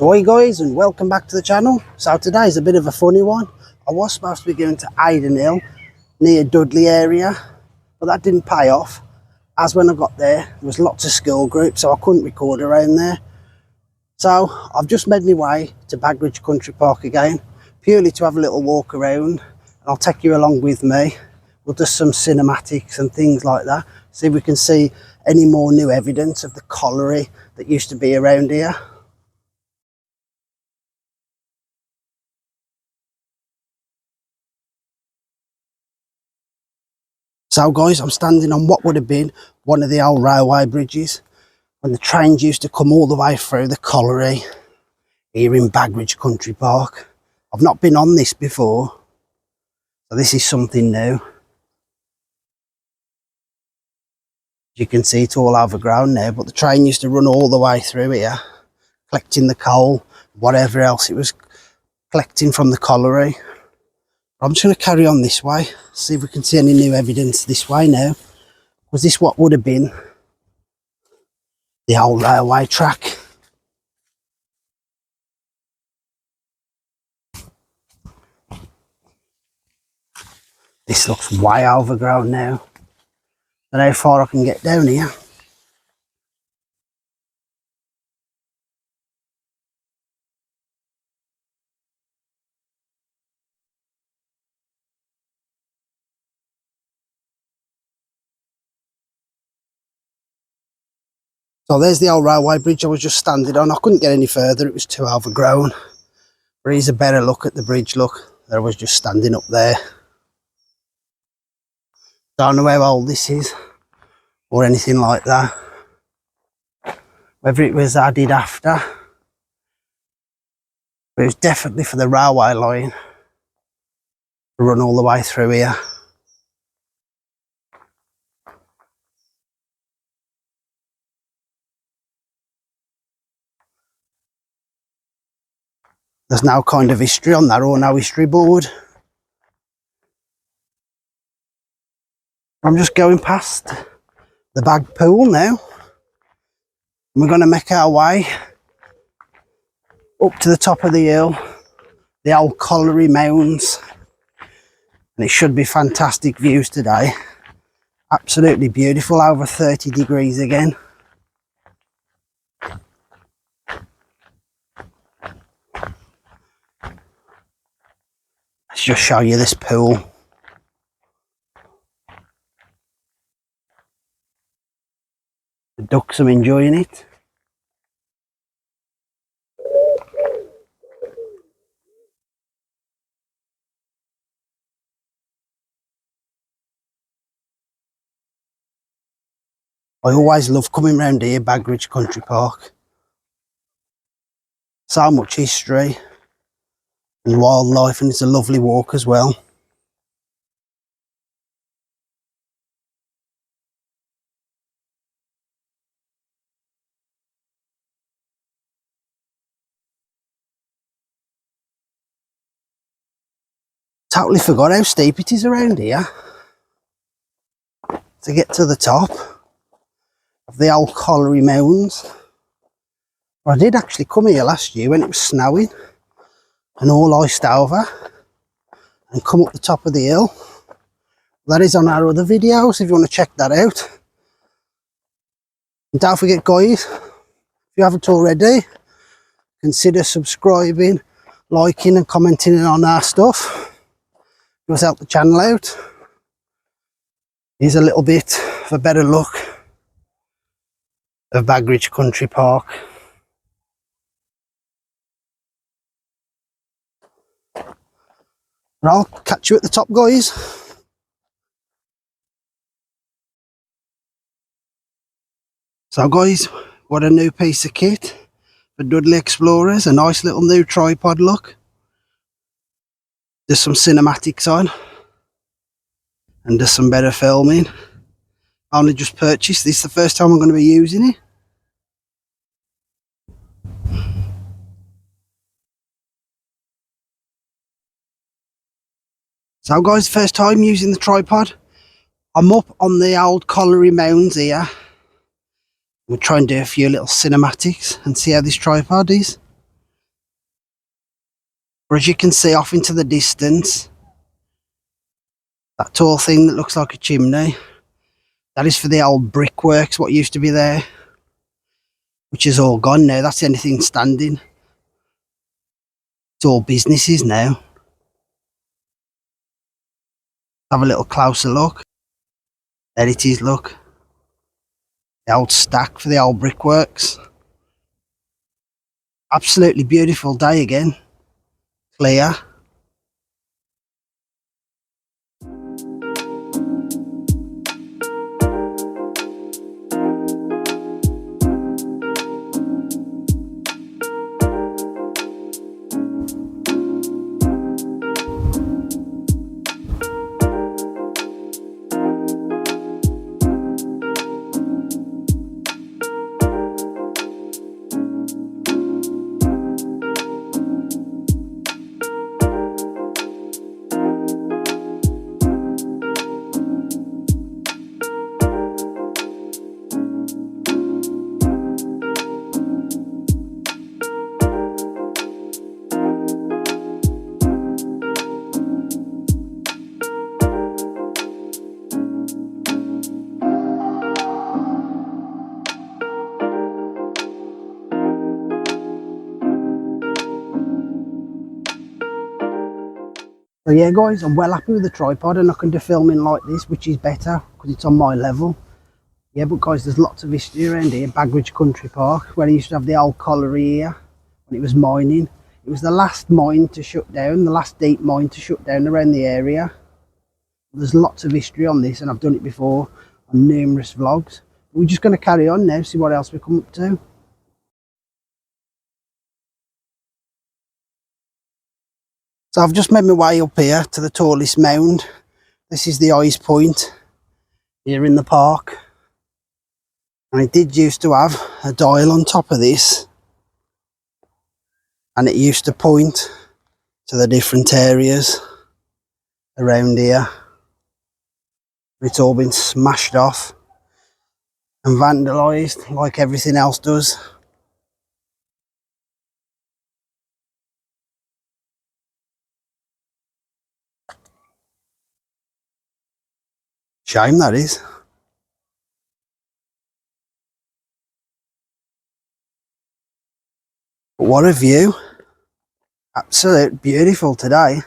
So hi guys, and welcome back to the channel. So today is a bit of a funny one. I was supposed to be going to Hill near Dudley area, but that didn't pay off, as when I got there was lots of school groups, so I couldn't record around there. So I've just made my way to Baggeridge Country Park again, purely to have a little walk around, and I'll take you along with me. We'll do some cinematics and things like that, see if we can see any more new evidence of the colliery that used to be around here. So guys, I'm standing on what would have been one of the old railway bridges when the trains used to come all the way through the colliery here in Baggeridge Country Park. I've not been on this before, so this is something new. You can see it's all overgrown now, but the train used to run all the way through here, collecting the coal, whatever else it was collecting from the colliery. I'm just going to carry on this way, see if we can see any new evidence this way now. Was this what would have been the old railway track? This looks way overgrown now. I don't know how far I can get down here. So there's the old railway bridge I was just standing on. I couldn't get any further, it was too overgrown. But here's a better look at the bridge, look. There I was just standing up there. Don't know how old this is or anything like that. Whether it was added after. But it was definitely for the railway line to run all the way through here. There's no kind of history on that, or no history board. I'm just going past the bag pool now. We're going to make our way up to the top of the hill, the old colliery mounds, and it should be fantastic views today. Absolutely beautiful, over 30 degrees again. Let's just show you this pool. The ducks are enjoying it. I always love coming round here, Baggeridge Country Park. So much history and wildlife, and it's a lovely walk as well. Totally forgot how steep it is around here to get to the top of the old colliery mounds. I did actually come here last year when it was snowing and all iced over, and come up the top of the hill. That is on our other videos if you want to check that out. And don't forget guys, if you haven't already, consider subscribing, liking and commenting on our stuff. It does help the channel out. Here's a little bit of a better look of Baggeridge Country Park. And I'll catch you at the top guys. So guys, what a new piece of kit for Dudley Explorers, a nice little new tripod look. There's some cinematics on and there's some better filming. I only just purchased this, the first time I'm going to be using it. So guys, first time using the tripod. I'm up on the old colliery mounds here. We'll try and do a few little cinematics and see how this tripod is. But as you can see off into the distance, that tall thing that looks like a chimney, that is for the old brickworks, what used to be there, which is all gone now. That's the only thing standing. It's all businesses now. Have a little closer look. There it is, look. The old stack for the old brickworks. Absolutely beautiful day again. Clear. So yeah guys, I'm well happy with the tripod and I can do filming like this, which is better because it's on my level. Yeah, but guys, there's lots of history around here. Baggeridge Country Park, where they used to have the old colliery here when it was mining. It was the last mine to shut down, the last deep mine to shut down around the area. There's lots of history on this and I've done it before on numerous vlogs. We're just going to carry on now, see what else we come up to. So I've just made my way up here to the tallest mound. This is the highest point here in the park. And it did used to have a dial on top of this. And it used to point to the different areas around here. It's all been smashed off and vandalised like everything else does. Shame that is. But what a view. Absolute beautiful today.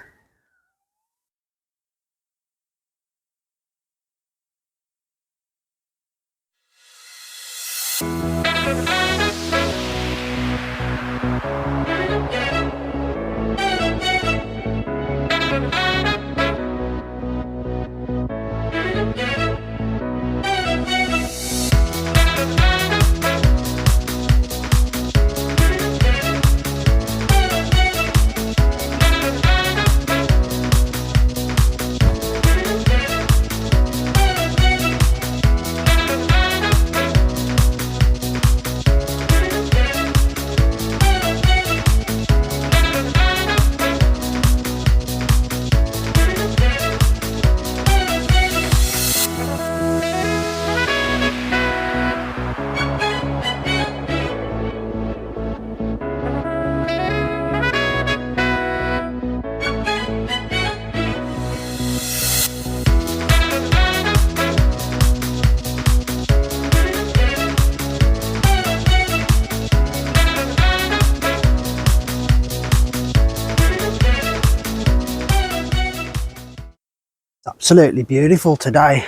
Absolutely beautiful today.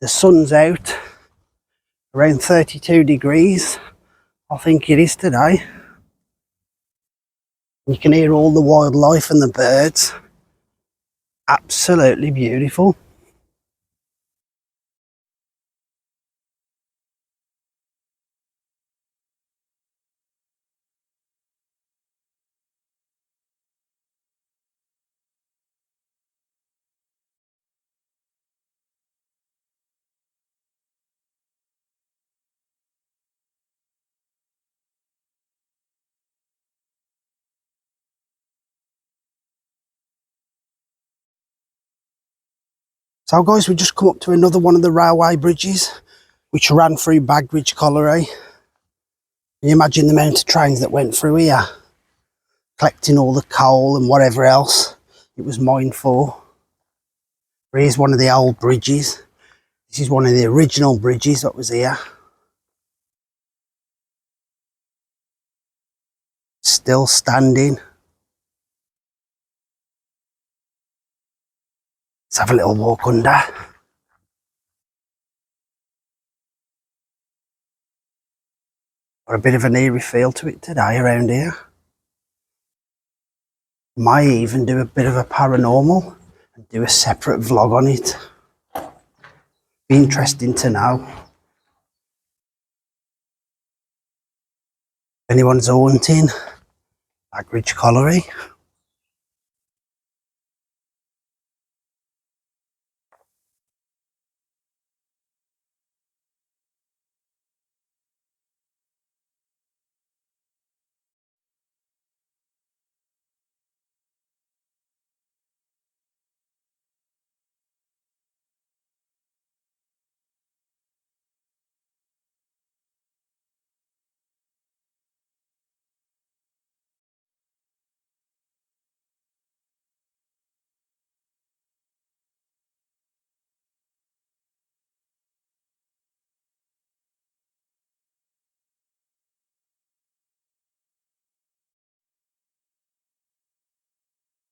The sun's out, around 32 degrees, I think it is today. You can hear all the wildlife and the birds. Absolutely beautiful. So guys, we just come up to another one of the railway bridges which ran through Baggeridge Colliery. Can you imagine the amount of trains that went through here? collecting all the coal and whatever else it was mined for. Here's one of the old bridges. This is one of the original bridges that was here. Still standing. Let's have a little walk under. Got a bit of an eerie feel to it today around here. Might even do a bit of a paranormal and do a separate vlog on it. Be interesting to know. If anyone's haunting Baggeridge Colliery.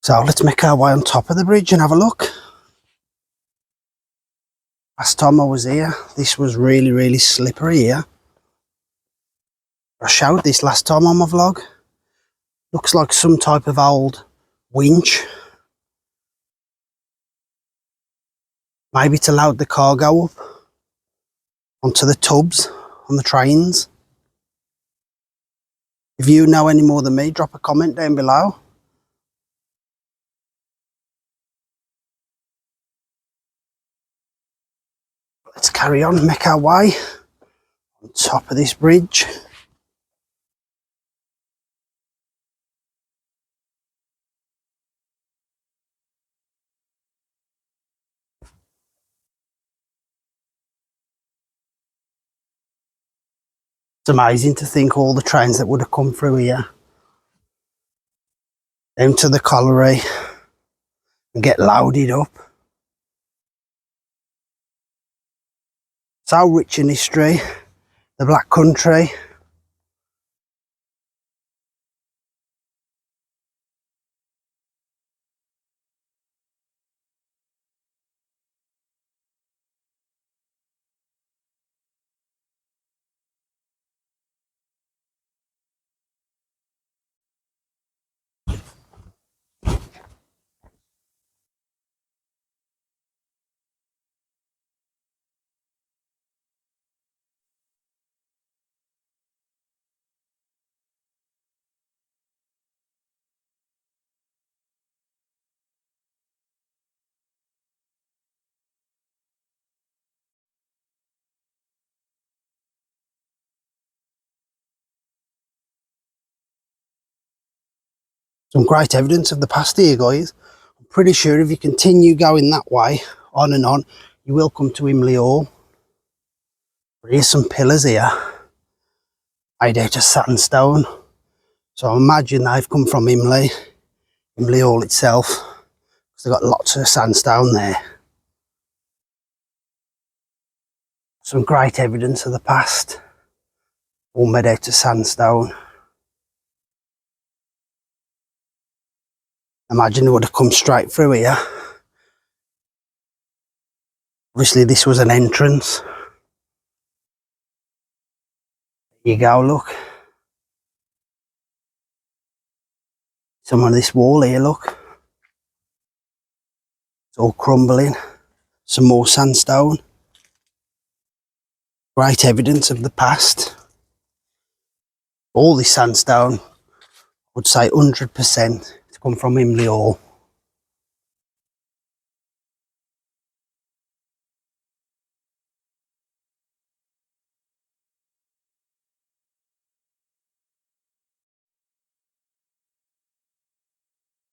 So let's make our way on top of the bridge and have a look. Last time I was here, this was really slippery here. I showed this last time on my vlog. Looks like some type of old winch. Maybe to load the cargo up onto the tubs on the trains. If you know any more than me, drop a comment down below. Let's carry on, make our way on top of this bridge. It's amazing to think all the trains that would have come through here down to the colliery and get loaded up. So rich in history, the Black Country. Some great evidence of the past here, guys. I'm pretty sure if you continue going that way, on and on, you will come to Himley Hall. But here's some pillars here, made out of sandstone. So I imagine they've come from Himley Hall itself, because they've got lots of sandstone there. Some great evidence of the past, all made out of sandstone. Imagine it would have come straight through here. Obviously this was an entrance. There you go, look. Some of this wall here, look. It's all crumbling. Some more sandstone. Great evidence of the past. All this sandstone, I would say 100% to come from Himley Hall.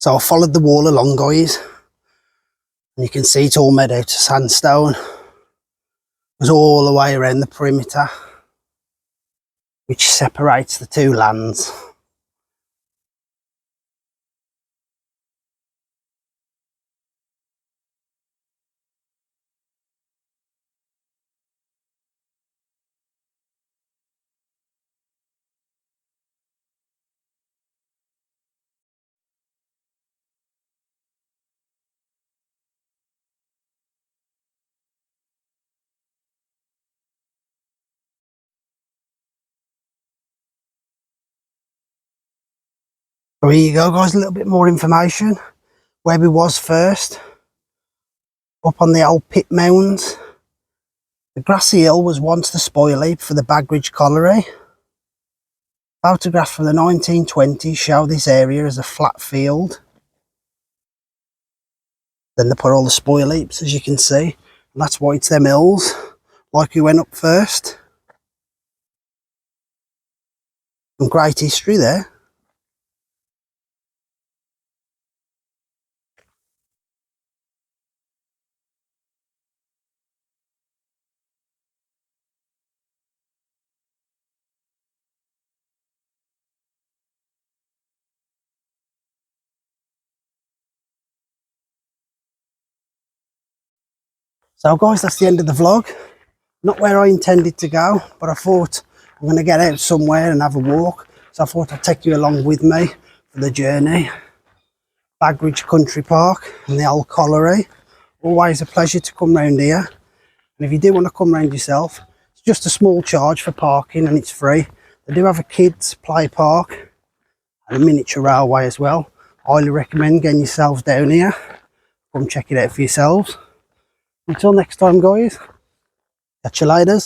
So I followed the wall along, guys, and you can see it's all made out of sandstone. It was all the way around the perimeter, which separates the two lands. So here you go guys, a little bit more information. Where we was first, up on the old pit mounds. The grassy hill was once the spoil heap for the Baggeridge Colliery. Photographs from the 1920s show this area as a flat field. Then they put all the spoil heaps, as you can see, and that's why it's them hills, like we went up first. Some great history there. So guys, that's the end of the vlog. Not where I intended to go, but I thought I'm going to get out somewhere and have a walk. So I thought I'd take you along with me for the journey. Baggeridge Country Park and the old colliery. Always a pleasure to come round here. And if you do want to come round yourself, it's just a small charge for parking and it's free. They do have a kids play park and a miniature railway as well. Highly recommend getting yourselves down here. Come check it out for yourselves. Until next time guys, catch you later.